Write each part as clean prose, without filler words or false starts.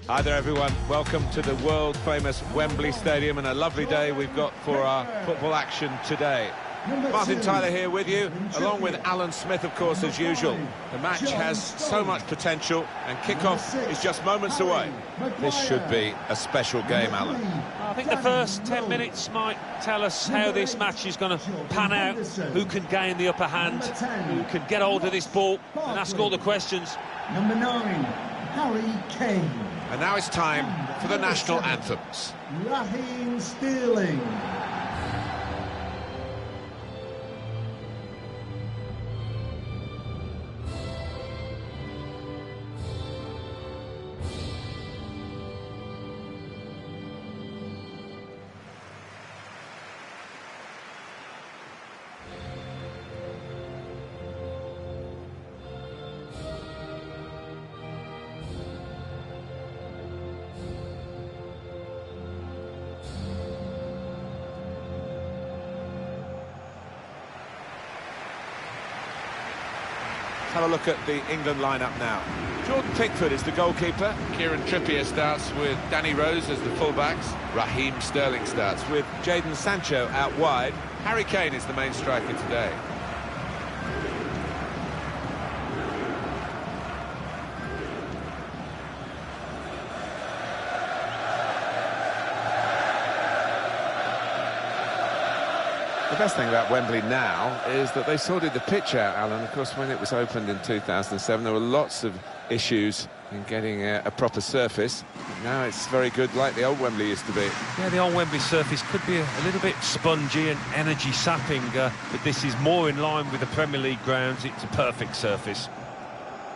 Hi there everyone, welcome to the world famous Wembley Stadium, and a lovely day we've got for our football action today. Martin Tyler here with you, along with Alan Smith of course as usual. The match has so much potential and kick-off is just moments away. This should be a special game, Alan. I think the first 10 minutes might tell us how this match is going to pan out, who can gain the upper hand, who can get hold of this ball and ask all the questions. Number 9, Harry Kane. And now it's time for the national anthems. Raheem Sterling. Have a look at the England lineup now. Jordan Pickford is the goalkeeper. Kieran Trippier starts with Danny Rose as the fullbacks. Raheem Sterling starts with Jadon Sancho out wide. Harry Kane is the main striker today. The best thing about Wembley now is that they sorted the pitch out, Alan. Of course, when it was opened in 2007, there were lots of issues in getting a proper surface. Now it's very good, like the old Wembley used to be. Yeah, the old Wembley surface could be a little bit spongy and energy-sapping, but this is more in line with the Premier League grounds. It's a perfect surface.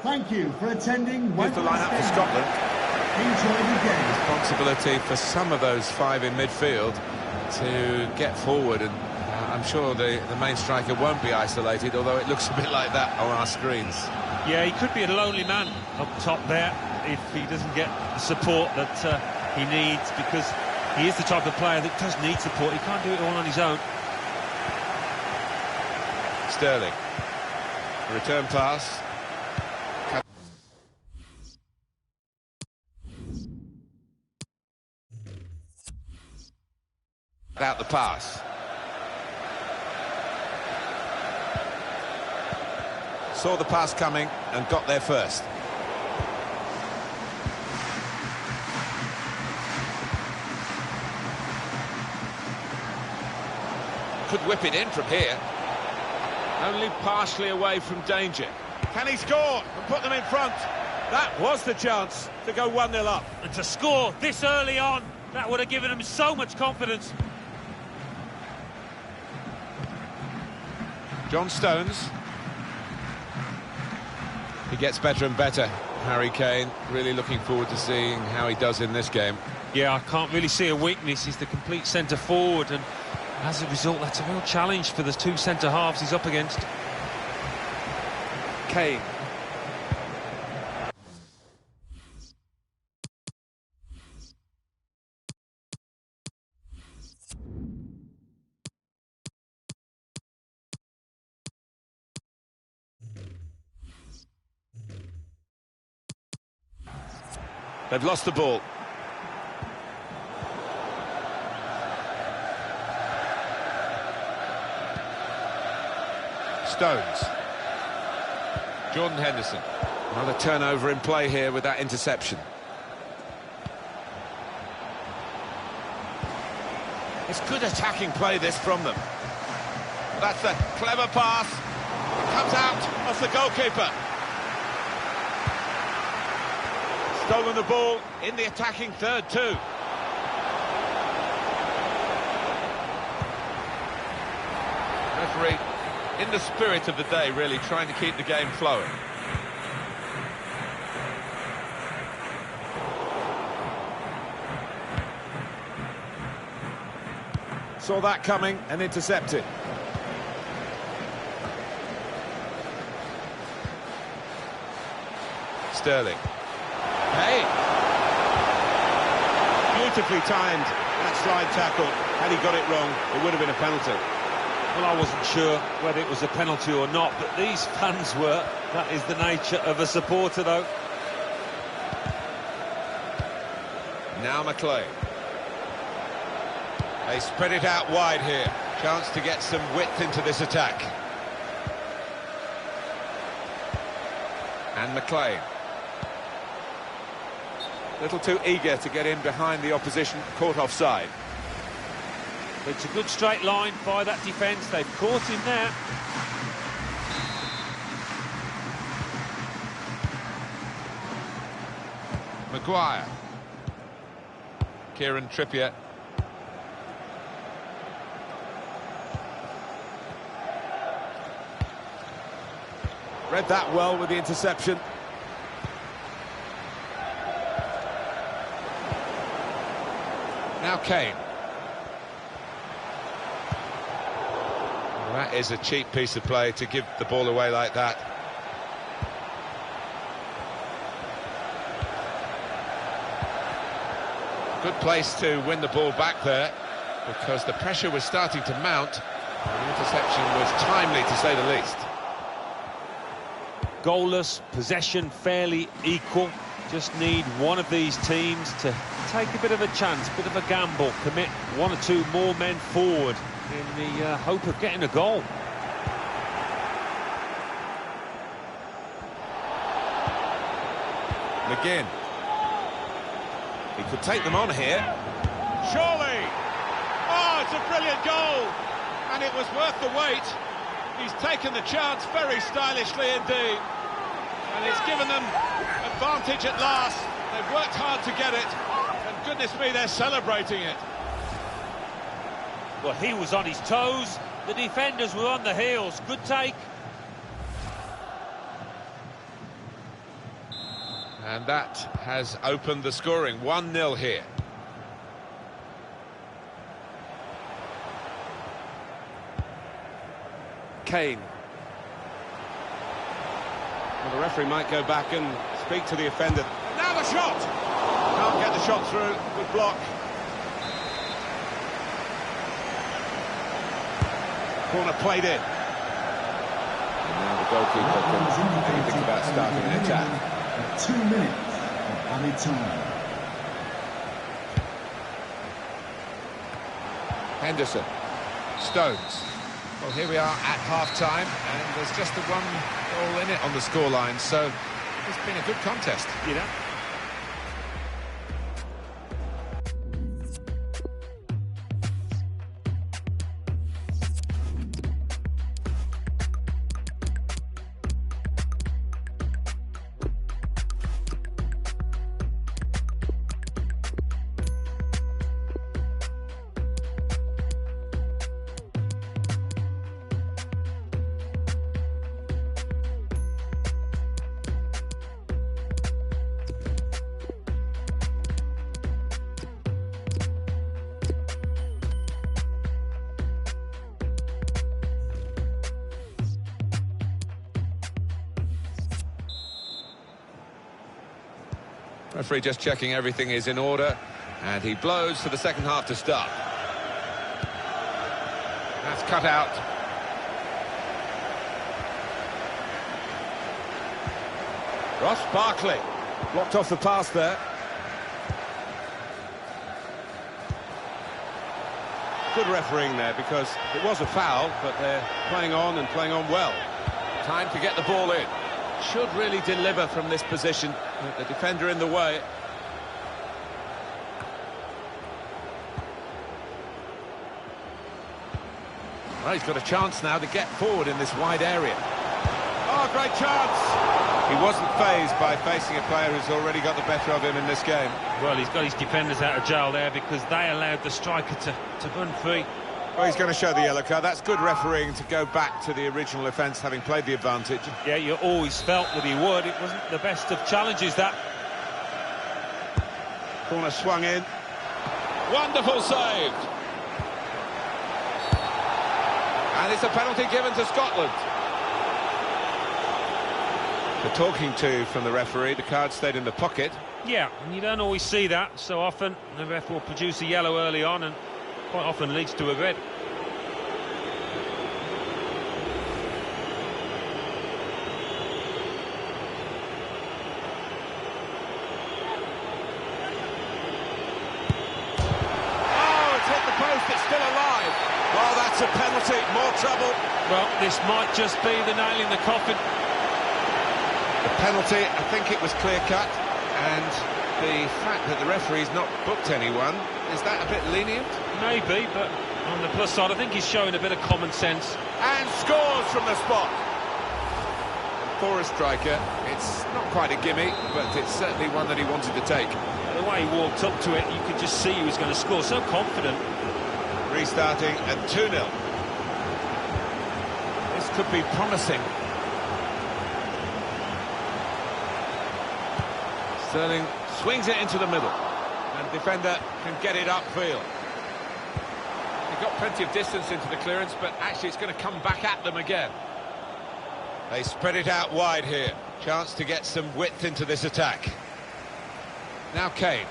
Thank you for attending. Here's the lineup for Scotland. Enjoy the game. Responsibility for some of those five in midfield to get forward, and I'm sure the main striker won't be isolated, although it looks a bit like that on our screens. Yeah, he could be a lonely man up top there if he doesn't get the support that he needs, because he is the type of player that does need support. He can't do it all on his own. Sterling. Return pass. Out the pass. Saw the pass coming and got there first. Could whip it in from here. Only partially away from danger. Can he score and put them in front? That was the chance to go 1-0 up. And to score this early on, that would have given him so much confidence. John Stones. He gets better and better, Harry Kane. Really looking forward to seeing how he does in this game. Yeah, I can't really see a weakness. He's the complete centre-forward, and as a result, that's a real challenge for the two centre-halves he's up against. Kane. They've lost the ball. Stones. Jordan Henderson. Another turnover in play here with that interception. It's good attacking play, this, from them. That's a clever pass. It comes out off the goalkeeper. Stolen the ball in the attacking third too. Referee, in the spirit of the day, really trying to keep the game flowing. Saw that coming and intercepted. Sterling. Hey! Beautifully timed, that slide tackle. Had he got it wrong, it would have been a penalty. Well, I wasn't sure whether it was a penalty or not, but these fans were. That is the nature of a supporter, though. Now McLean. They spread it out wide here. Chance to get some width into this attack. And McLean. A little too eager to get in behind the opposition, caught offside. It's a good straight line by that defence. They've caught him there. Maguire. Kieran Trippier. Read that well with the interception. Now Kane. Well, that is a cheap piece of play to give the ball away like that. Good place to win the ball back there, because the pressure was starting to mount. The interception was timely, to say the least. Goalless, possession fairly equal. Just need one of these teams to take a bit of a chance, bit of a gamble, commit one or two more men forward in the hope of getting a goal. McGinn. He could take them on here. Surely! Oh, it's a brilliant goal! And it was worth the wait. He's taken the chance very stylishly indeed. And it's given them advantage at last. They've worked hard to get it. And goodness me, they're celebrating it. Well, he was on his toes. The defenders were on the heels. Good take. And that has opened the scoring. 1-0 here. Kane. Well, the referee might go back and speak to the offender. Now the shot! Can't get the shot through. Good block. Corner played in. And now the goalkeeper can think about starting an attack. 2 minutes of added time. Henderson. Stones. Well, here we are at half-time, and there's just the one goal in it on the scoreline, so it's been a good contest. You know. Referee just checking everything is in order, and he blows for the second half to start. That's cut out. Ross Barkley blocked off the pass there. Good refereeing there, because it was a foul, but they're playing on and playing on well. Time to get the ball in. Should really deliver from this position. The defender in the way. Well, he's got a chance now to get forward in this wide area. Oh, great chance! He wasn't fazed by facing a player who's already got the better of him in this game. Well, he's got his defenders out of jail there, because they allowed the striker to run free. Well, he's going to show the yellow card. That's good refereeing to go back to the original offence, having played the advantage. Yeah, you always felt that he would. It wasn't the best of challenges, that. Corner swung in. Wonderful save. And it's a penalty given to Scotland. The talking to from the referee. The card stayed in the pocket. Yeah, and you don't always see that. So often the ref will produce a yellow early on, and quite often leads to a red. trouble. Well, this might just be the nail in the coffin. The penalty, I think it was clear-cut, and the fact that the referee's not booked anyone, is that a bit lenient? Maybe, but on the plus side, I think he's showing a bit of common sense. And scores from the spot. For a striker, it's not quite a gimme, but it's certainly one that he wanted to take. The way he walked up to it, you could just see he was going to score, so confident. Restarting at 2-0. This could be promising. Sterling swings it into the middle, and the defender can get it upfield. He got plenty of distance into the clearance, but actually it's going to come back at them again. They spread it out wide here. Chance to get some width into this attack. Now Kane.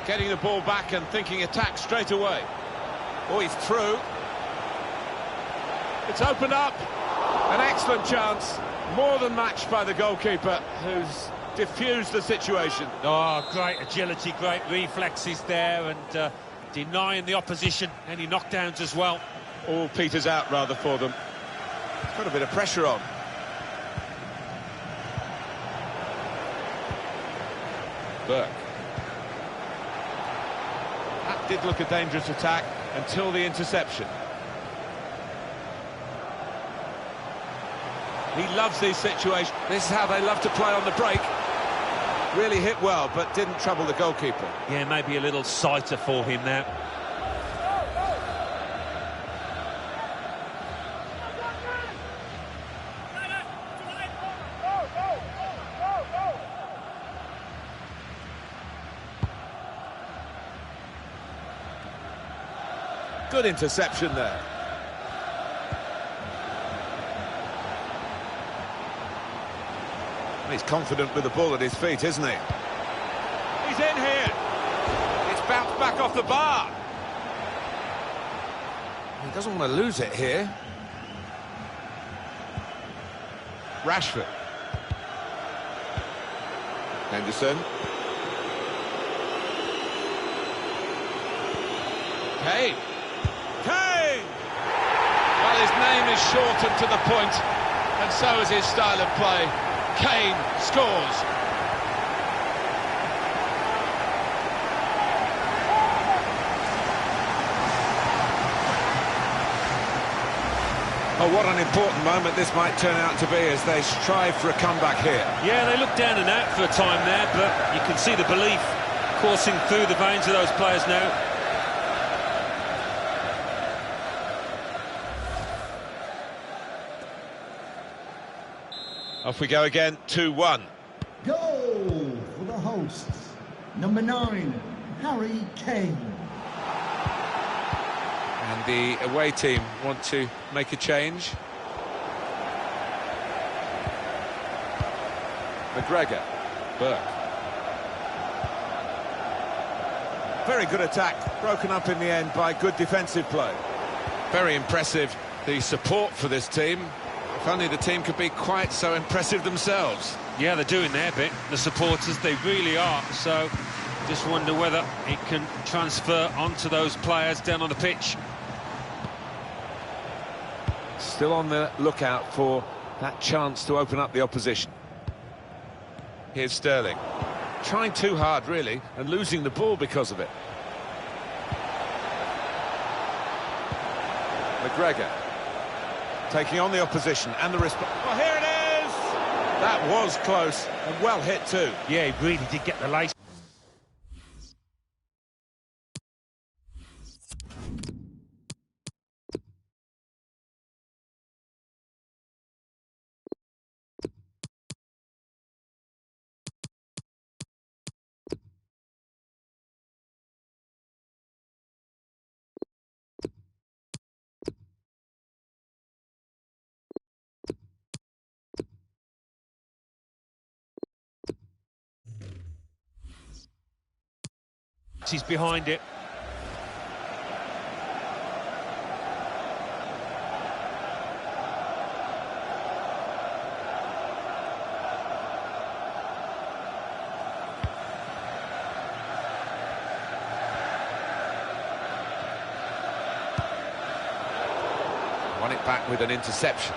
Getting the ball back and thinking attack straight away. Oh, he's through. It's opened up. An excellent chance. More than matched by the goalkeeper, who's diffused the situation. Oh, great agility, great reflexes there, and denying the opposition any knockdowns as well. All peters out rather for them. It's got a bit of pressure on. Burke. That did look a dangerous attack until the interception. He loves these situations. This is how they love to play on the break. Really hit well, but didn't trouble the goalkeeper. Yeah, maybe a little sighter for him now. Good interception there. He's confident with the ball at his feet, isn't he? He's in here. It's bounced back off the bar. He doesn't want to lose it here. Rashford. Henderson. Kane. Kane! Well, his name is shortened to the point, and so is his style of play. Kane scores. Oh, what an important moment this might turn out to be as they strive for a comeback here. Yeah, they look down and out for a time there, but you can see the belief coursing through the veins of those players now. Off we go again, 2-1. Goal for the hosts. Number 9, Harry Kane. And the away team want to make a change. McGregor. Burke. Very good attack, broken up in the end by good defensive play. Very impressive, the support for this team. If only the team could be quite so impressive themselves. Yeah, they're doing their bit, the supporters, they really are. So, just wonder whether it can transfer onto those players down on the pitch. Still on the lookout for that chance to open up the opposition. Here's Sterling. Trying too hard, really, and losing the ball because of it. McGregor. Taking on the opposition and the response. Well, here it is! That was close and well hit too. Yeah, he really did get the lace. He's behind it. Won it back with an interception.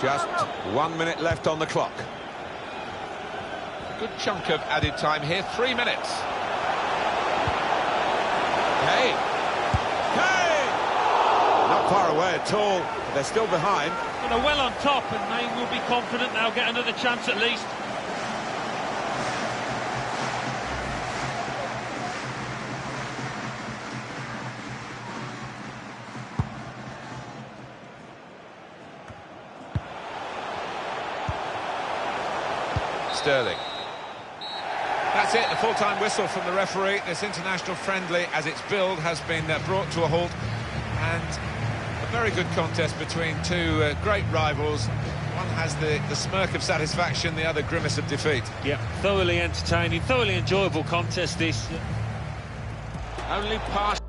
Just 1 minute left on the clock. A good chunk of added time here, 3 minutes. Hey! Not far away at all, but they're still behind. But they're well on top, and Maine will be confident they'll get another chance at least. Sterling. That's it, the full-time whistle from the referee. This international friendly, as it's billed, has been brought to a halt. And a very good contest between two great rivals. One has the smirk of satisfaction, the other grimace of defeat. Yeah, thoroughly entertaining, thoroughly enjoyable contest this. Only pass.